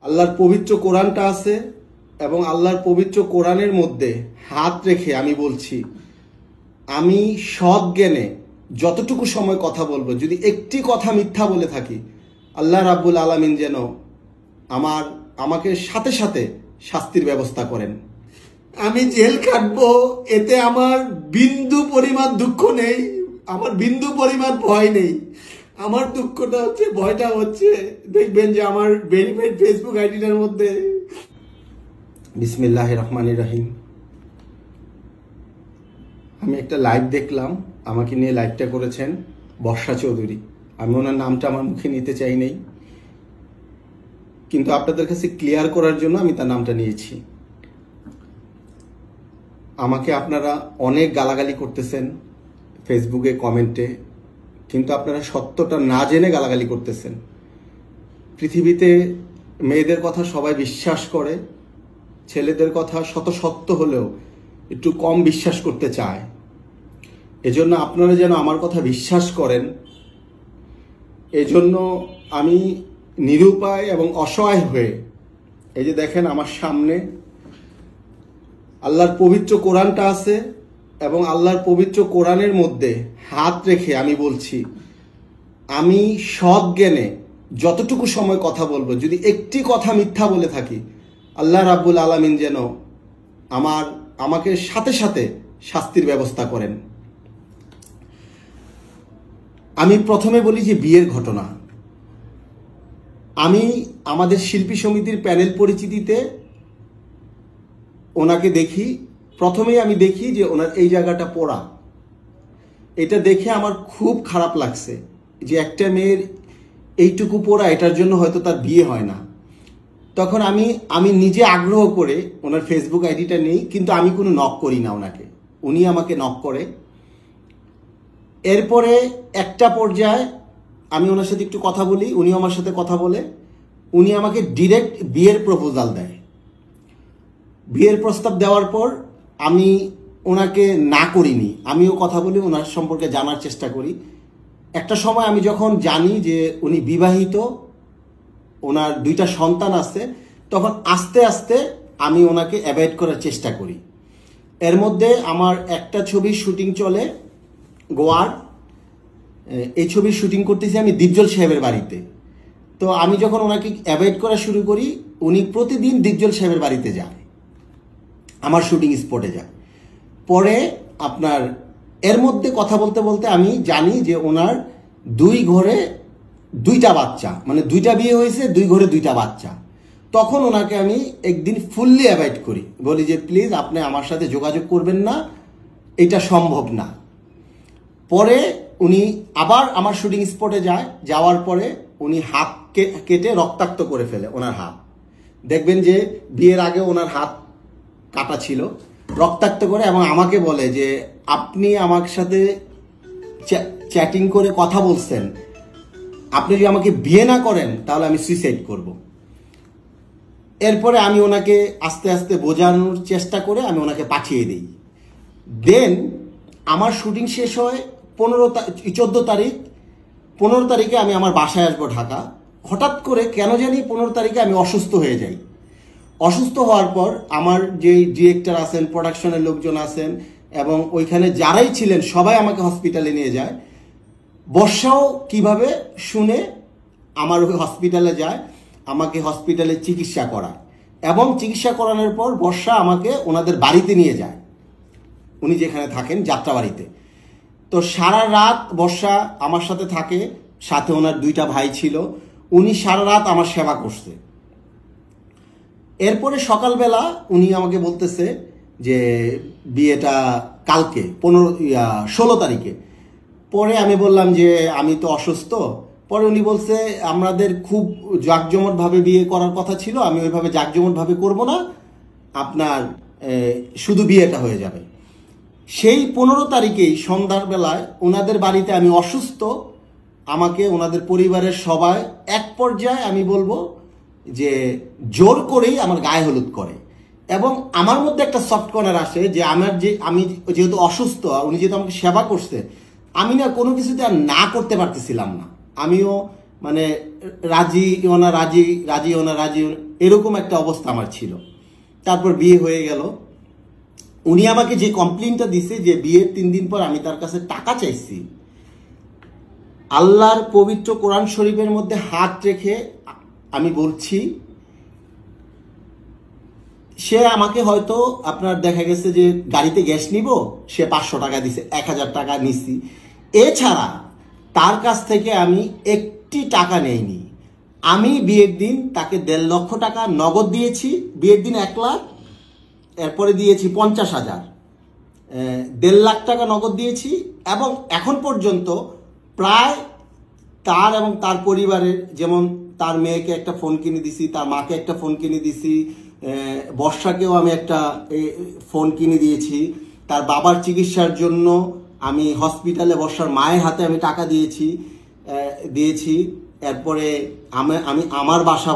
আল্লাহর পবিত্র কোরআনটা আছে এবং আল্লাহর পবিত্র কোরআনের মধ্যে হাত রেখে আমি বলছি, আমি সৎ জ্ঞানে যতটুকু সময় কথা বলবো, যদি একটি কথা মিথ্যা বলে থাকি, আল্লাহ রাব্বুল আলামিন যেন আমাকে সাথে সাথে শাস্তির ব্যবস্থা করেন। আমি জেল কাটবো, এতে আমার বিন্দু পরিমাণ দুঃখ নেই, আমার বিন্দু পরিমাণ ভয় নেই। আমার দুঃখটা হচ্ছে, ভয়টা হচ্ছে, দেখবেন যে আমার ভেরিফাইড ফেসবুক আইডিটার মধ্যে বিসমিল্লাহির রহমানির রহিম, আমি একটা লাইভ দেখলাম, আমাকে নিয়ে লাইভটা করেছেন বর্ষা চৌধুরী। আমি ওনার নামটা আমার মুখে নিতে চাই নাই, কিন্তু আপনাদের কাছে ক্লিয়ার করার জন্য আমি তার নামটা নিয়েছি। আমাকে আপনারা অনেক গালাগালি করতেছেন ফেসবুকে কমেন্টে, কিন্তু আপনারা সত্যটা না জেনে গালাগালি করতেছেন। পৃথিবীতে মেয়েদের কথা সবাই বিশ্বাস করে, ছেলেদের কথা শত সত্য হলেও একটু কম বিশ্বাস করতে চায়। এজন্য আপনারা যেন আমার কথা বিশ্বাস করেন, এজন্য আমি নিরুপায় এবং অসহায় হয়ে, এই যে দেখেন আমার সামনে আল্লাহর পবিত্র কোরআনটা আছে এবং আল্লাহর পবিত্র কোরআনের মধ্যে হাত রেখে আমি বলছি, আমি সৎ জ্ঞানে যতটুকু সময় কথা বলবো, যদি একটি কথা মিথ্যা বলে থাকি, আল্লাহ রাব্বুল আলামিন যেন আমাকে সাথে সাথে শাস্তির ব্যবস্থা করেন। আমি প্রথমে বলি যে বিয়ের ঘটনা। আমি আমাদের শিল্পী সমিতির প্যানেল পরিচিতিতে ওনাকে দেখি, প্রথমেই আমি দেখি যে ওনার এই জায়গাটা পোড়া। এটা দেখে আমার খুব খারাপ লাগছে যে একটা মেয়ের এইটুকু পোড়া, এটার জন্য হয়তো তার বিয়ে হয় না। তখন আমি নিজে আগ্রহ করে ওনার ফেসবুক আইডিটা নেই, কিন্তু আমি কোনো নক করি না ওনাকে, উনি আমাকে নক করে। এরপরে একটা পর্যায়ে আমি ওনার সাথে একটু কথা বলি, উনি আমার সাথে কথা বলে, উনি আমাকে ডিরেক্ট বিয়ের প্রপোজাল দেয়। বিয়ের প্রস্তাব দেওয়ার পর আমি ওনাকে না করিনি, আমিও কথা বলি, ওনার সম্পর্কে জানার চেষ্টা করি। একটা সময় আমি যখন জানি যে উনি বিবাহিত, ওনার 2টা সন্তান আছে, তখন আস্তে আস্তে আমি ওনাকে অ্যাভয়েড করার চেষ্টা করি। এর মধ্যে আমার একটা ছবির শুটিং চলে গোয়ার, এই ছবির শুটিং করতেছি আমি দীপজল সাহেবের বাড়িতে। তো আমি যখন ওনাকে অ্যাভয়েড করা শুরু করি, উনি প্রতিদিন দীপজল সাহেবের বাড়িতে যায়, আমার শুটিং স্পটে যায়। পরে আপনার এর মধ্যে কথা বলতে বলতে আমি জানি যে ওনার 2 ঘরে 2টা বাচ্চা, মানে 2টা বিয়ে হয়েছে, 2 ঘরে 2টা বাচ্চা। তখন ওনাকে আমি একদিন ফুললি অ্যাভয়েড করি, বলি যে প্লিজ আপনি আমার সাথে যোগাযোগ করবেন না, এটা সম্ভব না। পরে উনি আবার আমার শুটিং স্পটে যায়, যাওয়ার পরে উনি হাত কেটে রক্তাক্ত করে ফেলে ওনার হাত। দেখবেন যে বিয়ের আগে ওনার হাত কাটা ছিল, রক্তাক্ত করে, এবং আমাকে বলে যে আপনি আমার সাথে চ্যাটিং করে কথা বলছেন, আপনি যদি আমাকে বিয়ে না করেন তাহলে আমি সুইসাইড করব। এরপরে আমি ওনাকে আস্তে আস্তে বোঝানোর চেষ্টা করে আমি ওনাকে পাঠিয়ে দিই। দেন আমার শুটিং শেষ হয় 15 তারিখে আমি আমার বাসায় আসবো ঢাকা। হঠাৎ করে কেন জানি 15 তারিখে আমি অসুস্থ হয়ে যাই। অসুস্থ হওয়ার পর আমার যে ডিরেক্টর আছেন, প্রোডাকশনের লোকজন আছেন, এবং ওইখানে যারাই ছিলেন সবাই আমাকে হসপিটালে নিয়ে যায়। বর্ষাও কিভাবে শুনে আমার ওই হসপিটালে যায়, আমাকে হসপিটালে চিকিৎসা করায়, এবং চিকিৎসা করানোর পর বর্ষা আমাকে ওনাদের বাড়িতে নিয়ে যায়, উনি যেখানে থাকেন যাত্রাবাড়িতে। তো সারা রাত বর্ষা আমার সাথে থাকে, সাথে ওনার 2টা ভাই ছিল, উনি সারা রাত আমার সেবা করছে। এরপরে সকালবেলা উনি আমাকে বলতেছে যে বিয়েটা কালকে 16 তারিখে। পরে আমি বললাম যে আমি তো অসুস্থ। পরে উনি বলছে আমাদের খুব জাঁকজমটভাবে বিয়ে করার কথা ছিল, আমি ওইভাবে জাঁকজমটভাবে করব না, আপনার শুধু বিয়েটা হয়ে যাবে। সেই 15 তারিখেই সন্ধ্যার বেলায় ওনাদের বাড়িতে আমি অসুস্থ, আমাকে ওনাদের পরিবারের সবাই এক পর্যায়ে আমি বলবো যে জোর করেই আমার গায়ে হলুদ করে, এবং আমার মধ্যে একটা সফট কর্নার আসে যে আমি যেহেতু অসুস্থ, উনি যেহেতু আমাকে সেবা করছে, আমি না কোনো কিছুতে আর না করতে পারতেছিলাম না। আমিও মানে রাজি ওনা রাজি, রাজি ওনা রাজি, এরকম একটা অবস্থা আমার ছিল। তারপর বিয়ে হয়ে গেল। উনি আমাকে যে কমপ্লেনটা দিছে যে বিয়ের 3 দিন পর আমি তার কাছে টাকা চাইছি, আল্লাহর পবিত্র কোরআন শরীফের মধ্যে হাত রেখে আমি বলছি, সে আমাকে হয়তো আপনার দেখা গেছে যে গাড়িতে গ্যাস নিব, সে 500 টাকা দিছে, 1000 টাকা নিছি, এছাড়া তার কাছ থেকে আমি একটি টাকা নেইনি। আমি বিয়ের দিন তাকে 1.5 লক্ষ টাকা নগদ দিয়েছি, বিয়ের দিন 1 লাখ, এরপরে দিয়েছি 50,000, 1.5 লাখ টাকা নগদ দিয়েছি। এবং এখন পর্যন্ত প্রায় তার এবং তার পরিবারের, যেমন তার মেয়েকে একটা ফোন কিনে দিছি, তার মাকে একটা ফোন কিনে দিছি, বর্ষাকেও আমি একটা ফোন কিনে দিয়েছি, তার বাবার চিকিৎসার জন্য আমি হসপিটালে বর্ষার মায়ের হাতে আমি টাকা দিয়েছি। এরপরে আমি আমার বাসা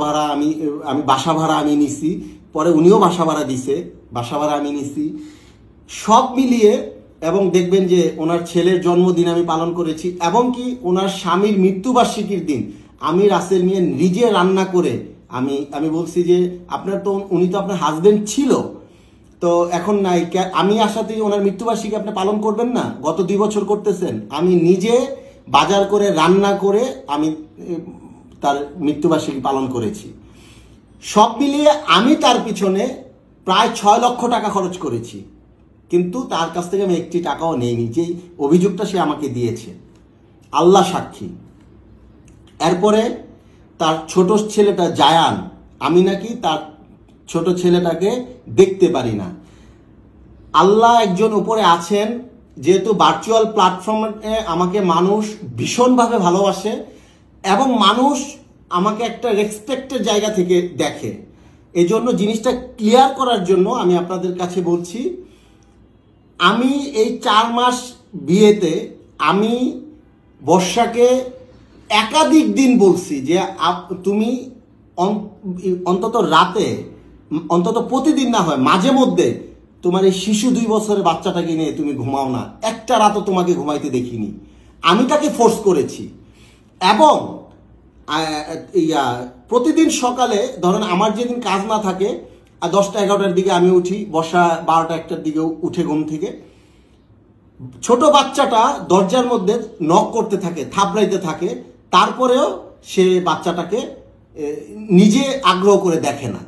ভাড়া আমি নিছি, পরে উনিও বাসা ভাড়া দিছে, বাসা ভাড়া আমি নিছি, সব মিলিয়ে। এবং দেখবেন যে ওনার ছেলের জন্মদিন আমি পালন করেছি, এবং কি ওনার স্বামীর মৃত্যুবার্ষিকীর দিন আমি রাসেল মিয়া নিজে রান্না করে আমি বলছি যে উনি তো আপনার হাজবেন্ড ছিল, তো এখন নাই, আমি আসাতেই ওনার মৃত্যুবার্ষিকী আপনি পালন করবেন না? গত 2 বছর করতেছেন। আমি নিজে বাজার করে রান্না করে আমি তার মৃত্যুবার্ষিকী পালন করেছি। সব মিলিয়ে আমি তার পিছনে প্রায় 6 লক্ষ টাকা খরচ করেছি, কিন্তু তার কাছ থেকে আমি একটি টাকাও নেইনি, যেই অভিযোগটা সে আমাকে দিয়েছে, আল্লাহ সাক্ষী। এরপরে তার ছোট ছেলেটা জায়ান, আমি নাকি তার ছোট ছেলেটাকে দেখতে পারি না। আল্লাহ একজন উপরে আছেন, যেহেতু ভার্চুয়াল প্ল্যাটফর্মে আমাকে মানুষ ভীষণভাবে ভালোবাসে এবং মানুষ আমাকে একটা রেসপেক্টের জায়গা থেকে দেখে, এই জন্য জিনিসটা ক্লিয়ার করার জন্য আমি আপনাদের কাছে বলছি, আমি এই 4 মাস বিয়েতে আমি বর্ষাকে একাধিক দিন বলছি যে তুমি অন্তত রাতে, অন্তত প্রতিদিন না হয় মাঝে মধ্যে তোমার এই শিশু 2 বছরের বাচ্চাটাকে নিয়ে তুমি ঘুমাও না, একটা রাতও তোমাকে ঘুমাইতে দেখিনি। আমি তাকে ফোর্স করেছি। এবং প্রতিদিন সকালে ধরেন আমার যেদিন কাজ না থাকে, 10টা-11টার দিকে আমি উঠি, বর্ষা 12টা-1টার দিকে উঠে ঘুম থেকে, ছোট বাচ্চাটা দরজার মধ্যে নক করতে থাকে, থাপড়াইতে থাকে, তারপরেও সে বাচ্চাটাকে নিজে আগ্রহ করে দেখে না।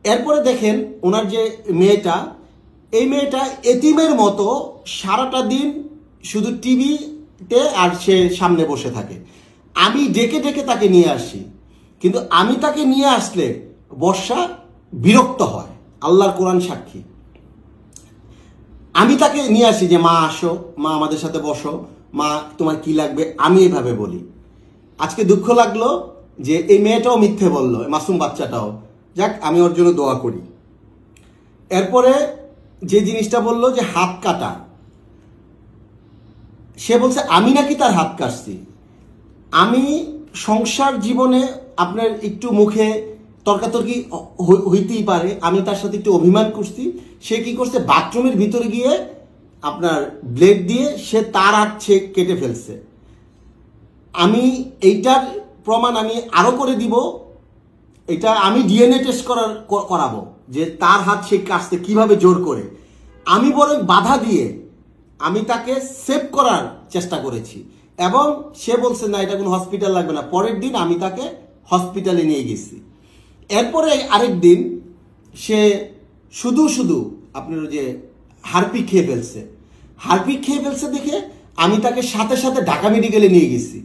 এরপরে দেখেন ওনার যে মেয়েটা, এই মেয়েটা এতিমের মতো সারাটা দিন শুধু টিভিতে আর সে সামনে বসে থাকে। আমি ডেকে ডেকে তাকে নিয়ে আসি, কিন্তু আমি তাকে নিয়ে আসলে বর্ষা বিরক্ত হয়, আল্লাহর কোরআন সাক্ষী। আমি তাকে নিয়ে আসি যে মা আসো, মা আমাদের সাথে বসো, মা তোমার কি লাগবে, আমি এভাবে বলি। আজকে দুঃখ লাগলো যে এই মেয়েটাও মিথ্যে বললো, মাসুম বাচ্চাটাও। যাক, আমি ওর জন্য দোয়া করি। এরপরে যে জিনিসটা বললো যে হাত কাটা, সে বলছে আমি নাকি তার হাত কাটছি। আমি সংসার জীবনে আপনার একটু মুখে তর্কাতর্কি হইতেই পারে, আমি তার সাথে একটু অভিমান করছি। সে কি করছে, বাথরুমের ভিতরে গিয়ে আপনার ব্লেড দিয়ে সে তার হাত কেটে ফেলছে। আমি এইটার প্রমাণ আমি আরো করে দিব, এটা আমি ডিএনএ টেস্ট করাবো যে তার হাত সে কাটছে কিভাবে জোর করে। আমি বরং বাধা দিয়ে আমি তাকে সেভ করার চেষ্টা করেছি, এবং সে বলছে না এটা কোনো হসপিটাল লাগবে না। পরের দিন আমি তাকে হসপিটালে নিয়ে গেছি। এরপরে আরেক দিন সে শুধু শুধু আপনার যে হারপিক খেয়ে ফেলছে দেখে আমি তাকে সাথে সাথে ঢাকা মেডিকেলে নিয়ে গেছি।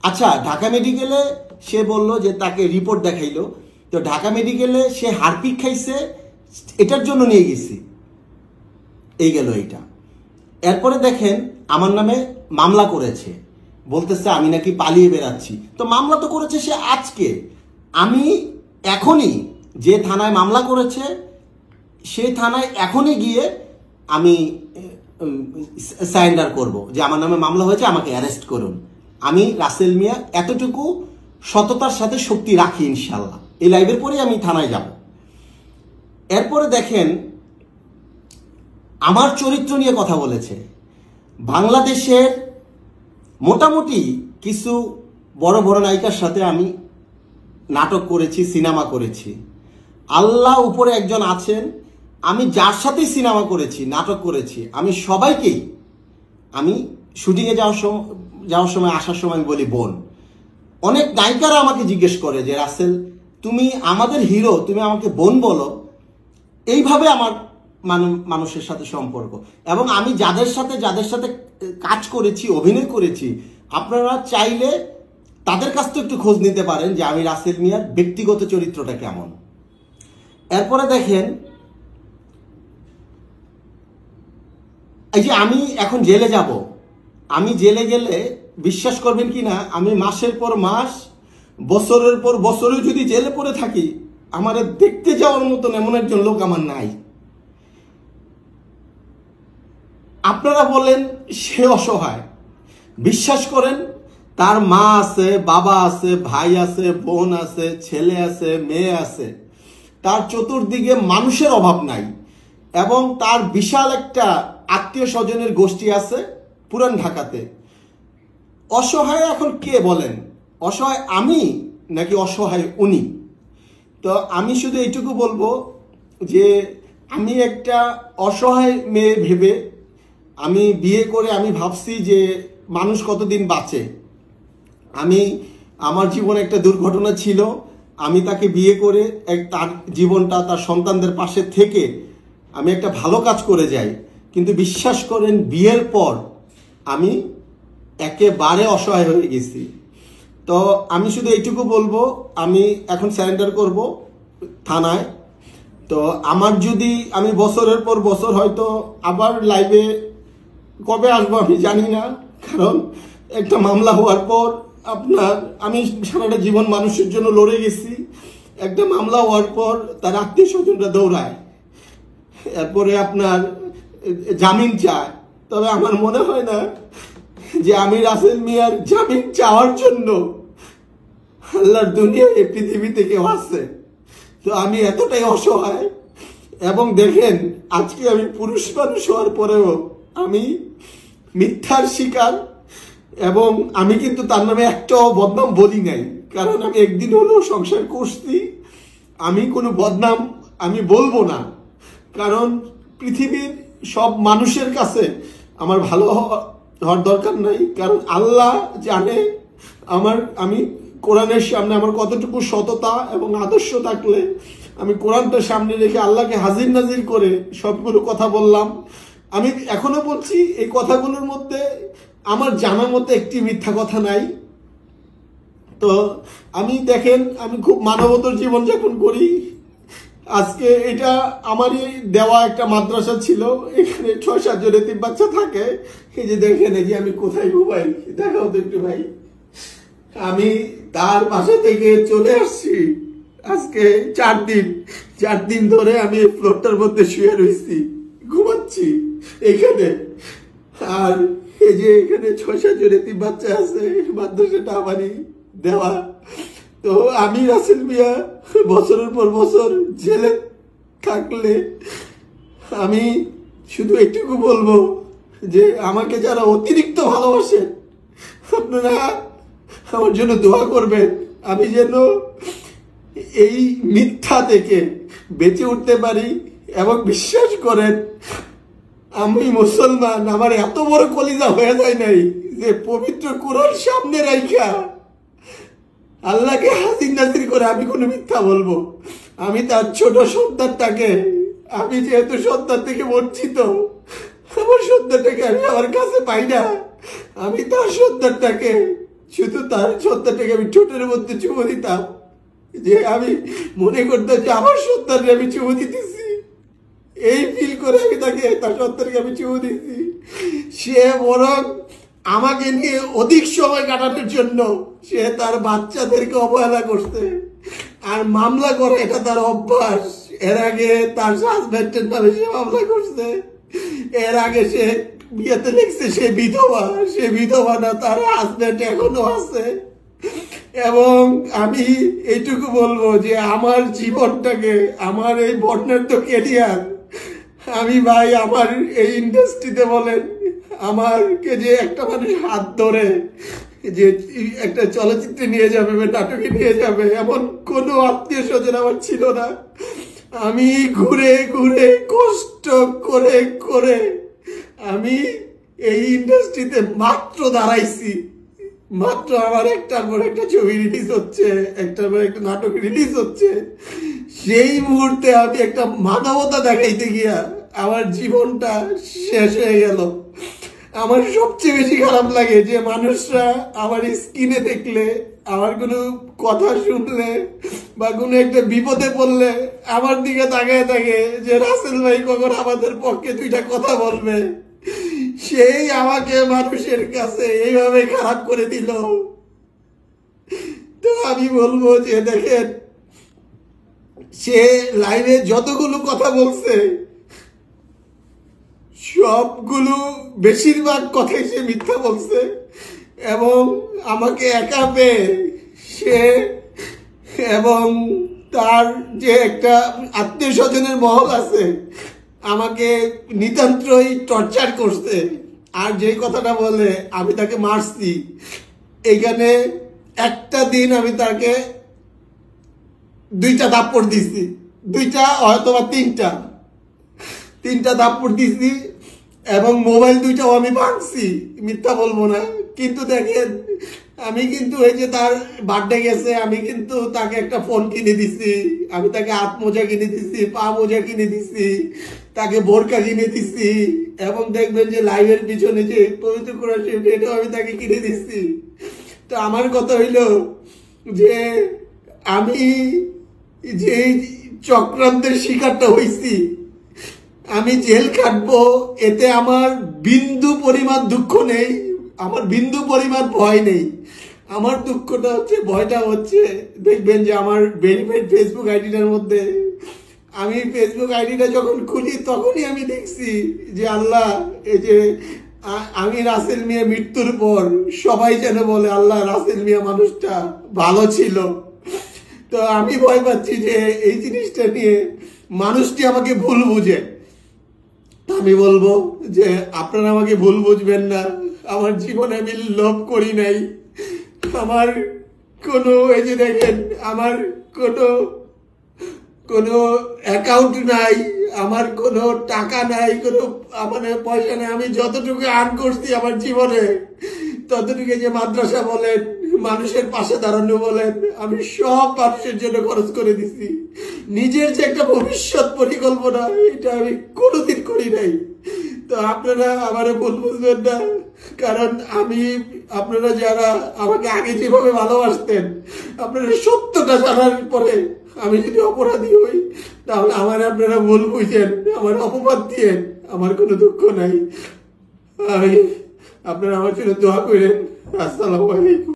আচ্ছা, ঢাকা মেডিকেলে সে বলল যে তাকে রিপোর্ট দেখাইলো, তো ঢাকা মেডিকেলে সে হারপিক খাইছে, এটার জন্য নিয়ে গেছি। এই গেল এইটা। এরপরে দেখেন আমার নামে মামলা করেছে, বলতেছে আমি নাকি পালিয়ে বেড়াচ্ছি। তো মামলা তো করেছে সে আজকে, আমি এখনই যে থানায় মামলা করেছে সেই থানায় এখনই গিয়ে আমি সারেন্ডার করব যে আমার নামে মামলা হয়েছে, আমাকে অ্যারেস্ট করুন। আমি রাসেল মিয়া এতটুকু সততার সাথে শক্তি রাখি ইনশাল্লাহ। এই লাইভের পরেই আমি থানায় যাব। এরপরে দেখেন আমার চরিত্র নিয়ে কথা বলেছে। বাংলাদেশের মোটামুটি কিছু বড় বড় নায়িকার সাথে আমি নাটক করেছি, সিনেমা করেছি। আল্লাহ উপরে একজন আছেন, আমি যার সাথেই সিনেমা করেছি, নাটক করেছি, আমি সবাইকেই, আমি শুটিংয়ে যাওয়ার সময় আসার সময় আমি বলি বোন। অনেক নায়িকারা আমাকে জিজ্ঞেস করে যে রাসেল তুমি আমাদের হিরো, তুমি আমাকে বোন বলো। এইভাবে আমার মানুষের সাথে সম্পর্ক। এবং আমি যাদের সাথে কাজ করেছি, অভিনয় করেছি, আপনারা চাইলে তাদের কাছ থেকে একটু খোঁজ নিতে পারেন যে আমি রাসেল মিয়ার ব্যক্তিগত চরিত্রটা কেমন। এরপরে দেখেন, এই যে আমি এখন জেলে যাব, আমি জেলে গেলে বিশ্বাস করবেন কি না, আমি মাসের পর মাস, বছরের পর বছরে যদি জেলে পড়ে থাকি, আমার দেখতে যাওয়ার মতন এমন একজন লোক আমার নাই। আপনারা বলেন সে অসহায়, বিশ্বাস করেন তার মা আছে, বাবা আছে, ভাই আছে, বোন আছে, ছেলে আছে, মেয়ে আছে, তার চতুর্দিকে মানুষের অভাব নাই, এবং তার বিশাল একটা আত্মীয় স্বজনের গোষ্ঠী আছে পুরান ঢাকাতে। অসহায় এখন কে বলেন? অসহায় আমি নাকি অসহায় উনি? তো আমি শুধু এইটুকু বলবো যে আমি একটা অসহায় মেয়ে ভেবে আমি বিয়ে করে আমি ভাবছি যে মানুষ কতদিন বাঁচে। আমার জীবনে একটা দুর্ঘটনা ছিল, আমি তাকে বিয়ে করে তার জীবনটা, তার সন্তানদের পাশে থেকে আমি একটা ভালো কাজ করে যাই। কিন্তু বিশ্বাস করেন বিয়ের পর আমি একেবারে অসহায় হয়ে গেছি। তো আমি শুধু এইটুকু বলবো, আমি এখন স্যারেন্ডার করব থানায়। তো আমি বছরের পর বছর হয়তো আবার লাইভে কবে আসবো আমি জানি না, কারণ একটা মামলা হওয়ার পর আমি সারাটা জীবন মানুষের জন্য লড়ে গেছি। একটা মামলা হওয়ার পর তার আত্মীয় স্বজনরা দৌড়ায়, এরপরে জামিন চায়। তবে আমার মনে হয় না যে আমি রাসেল মিয়ার জামিন চাওয়ার জন্য আল্লাহর দুনিয়ায় এই পৃথিবীতে কেউ আছে। তো আমি এতটাই অসহায়। এবং দেখেন, আজকে আমি পুরুষ মানুষ হওয়ার পরেও আমি মিথ্যার শিকার, এবং আমি কিন্তু তার নামে একটাও বদনাম বলি নাই, কারণ আমি একদিন হলেও সংসার করছি। আমি কোনো বদনাম আমি বলবো না, কারণ পৃথিবীর সব মানুষের কাছে আমার ভালো হওয়ার দরকার নাই, কারণ আল্লাহ জানে আমি কোরআনের সামনে আমার কতটুকু সততা এবং আদর্শ থাকলে আমি কোরআনটা সামনে রেখে আল্লাহকে হাজির নাজির করে সবগুলো কথা বললাম। আমি এখনো বলছি, এই কথাগুলোর মধ্যে আমার জানার মতো একটি মিথ্যা কথা নাই। তো দেখেন, আমি খুব মানবতার জীবনযাপন করি। আজকে এটা আমারই দেওয়া একটা মাদ্রাসা ছিল, এখানে ৬-৭ জন এতিম বাচ্চা থাকে। এই যে দেখেন, এই যে আমি কোথায় ঘুমাই, দেখাও তো একটু ভাই। আমি তার বাসা থেকে চলে আসছি আজকে 4 দিন ধরে আমি ফ্লোরটার মধ্যে শুয়ে রয়েছি, ঘুমাচ্ছি এখানে। আর এই যে এখানে ৬-৭ জন এতিম বাচ্চা আছে, মাদ্রাসাটা আমারই দেওয়া। তো আমি রাসেল মিয়া বছরের পর বছর জেলে থাকলে আমি শুধু এটুকু বলবো যে আমাকে যারা অতিরিক্ত ভালোবাসেন, আপনারা আমার জন্য দোয়া করবেন, আমি যেন এই মিথ্যা থেকে বেঁচে উঠতে পারি। এবং বিশ্বাস করেন, আমি মুসলমান, আমার এত বড় কলিজা হয়ে যায় নাই যে পবিত্র কোরআন সামনে রাইখা আল্লাহকে হাজির নাজির করে আমি কোনো মিথ্যা বলবো। আমি তার ছোট সন্তানটাকে, আমি যেহেতু সন্তান থেকে বঞ্চিত, আমার সন্তানটাকে আমি আমার কাছে পাই না, আমি তার সন্তানটাকে আমি ঠোঁটের মধ্যে চুমু দিতাম, যে আমি মনে করতাম যে আমার সন্তানকে আমি চুমু দিতেছি, এই ফিল করে আমি তার সন্তানকে আমি চুমু দিচ্ছি। সে বরং আমাকে নিয়ে অধিক সময় কাটানোর জন্য সে তার বাচ্চাদেরকে অবহেলা করছে আর মামলা করে, এটা তার অভ্যাস। এর আগে তার হাজব্যান্ডের নামে সে মামলা করছে, এর আগে সে বিয়েতে লিখছে সে বিধবা না, তার হাজব্যান্ড এখনো আছে। এবং আমি এইটুকু বলবো যে আমার জীবনটাকে, আমার এই বর্ণাঢ্য ক্যারিয়ার, আমি ভাই আমার এই ইন্ডাস্ট্রিতে বলেন, আমাকে যে একটা মানুষ হাত ধরে যে একটা চলচ্চিত্রে নিয়ে যাবে বা নাটকে নিয়ে যাবে, এমন কোনো আত্মীয় স্বজন আমার ছিল না। আমি ঘুরে ঘুরে কষ্ট করে করে আমি এই ইন্ডাস্ট্রিতে মাত্র দাঁড়াইছি। মাত্র আমার একটার পর একটা ছবি রিলিজ হচ্ছে, একটার পর একটা নাটক রিলিজ হচ্ছে। সেই মুহূর্তে আমি একটা মানবতা দেখাইতে গিয়া আমার জীবনটা শেষ হয়ে গেল। আমার সবচেয়ে বেশি খারাপ লাগে যে মানুষরা আমার স্ক্রিনে দেখলে, আমার কোনো কথা শুনলে বা কোনো একটা বিপদে পড়লে আমার দিকে তাকায় থাকে যে রাসেল ভাই কখন আমাদের পক্ষে দুইটা কথা বলবে। সেই আমাকে মানুষের কাছে এইভাবে খারাপ করে দিল। তো আমি বলবো যে দেখেন, সে লাইভে যতগুলো কথা বলছে সবগুলো বেশিরভাগ কথাই সে মিথ্যা বলছে, এবং আমাকে একা পেয়ে সে এবং তার যে একটা আত্মীয় স্বজনের মহল আছে আমাকে নিতান্তই টর্চার করছে। আর যেই কথাটা বলে আমি তাকে মারছি, এইখানে একটা দিন আমি তাকে 2টা থাপ্পড় দিছি, 2টা অথবা 3টা থাপ্পড় দিছি, এবং মোবাইল 2টাও আমি ভাঙছি, মিথ্যা বলবো না। কিন্তু দেখেন, আমি কিন্তু এই যে তার বার্থডে গেছে, আমি কিন্তু তাকে একটা ফোন কিনে দিছি, আমি তাকে হাত মোজা কিনে দিছি, পা মোজা কিনে দিছি, তাকে বোরকা কিনে দিছি, এবং দেখবেন যে লাইভের পিছনে যে পবিত্র কোরআন শরীফ এটাও আমি তাকে কিনে দিছি। তো আমার কথা হইল যে আমি যে চক্রান্তের শিকারটা হইছি, আমি জেল খাটবো এতে আমার বিন্দু পরিমাণ দুঃখ নেই, আমার বিন্দু পরিমাণ ভয় নেই। আমার দুঃখটা হচ্ছে, ভয়টা হচ্ছে, দেখবেন যে আমার ভেরিফাইড ফেসবুক আইডিটার মধ্যে, আমি ফেসবুক আইডিটা যখন খুলি তখনই আমি দেখছি যে আল্লাহ, এই যে আমি রাসেল মিয়া মৃত্যুর পর সবাই যেন বলে আল্লাহ রাসেল মিয়া মানুষটা ভালো ছিল। তো আমি ভয় পাচ্ছি যে এই জিনিসটা নিয়ে মানুষটি আমাকে ভুল বুঝে। আমি বলবো যে আপনারা আমাকে ভুল বুঝবেন না, আমার জীবনে আমি লোভ করি নাই, আমার কোনো, এই যে দেখেন আমার কোনো অ্যাকাউন্ট নাই, আমার কোনো টাকা নাই, কোনো আমার পয়সা নাই। আমি যতটুকু আর্ন করছি আমার জীবনে, ততটুকু যে মাদ্রাসা বলেন, মানুষের পাশে দাঁড়ানো বলেন, আমি সব মানুষের জন্য খরচ করে দিছি। নিজের যে একটা ভবিষ্যৎ পরিকল্পনা, এটা আমি কোনোদিন করি নাই। তো আপনারা আমার ভুল বুঝবেন না, কারণ আমি, আপনারা যারা আমাকে আগে যেভাবে ভালোবাসতেন, আপনারা সত্যটা জানার পরে আমি যদি অপরাধী হই, তাহলে আমার আপনারা ভুল বুঝেন, আমার অপবাদ দিয়ে আমার কোনো দুঃখ নাই। আপনারা আমার জন্য দোয়া করেন। আসসালামু আলাইকুম।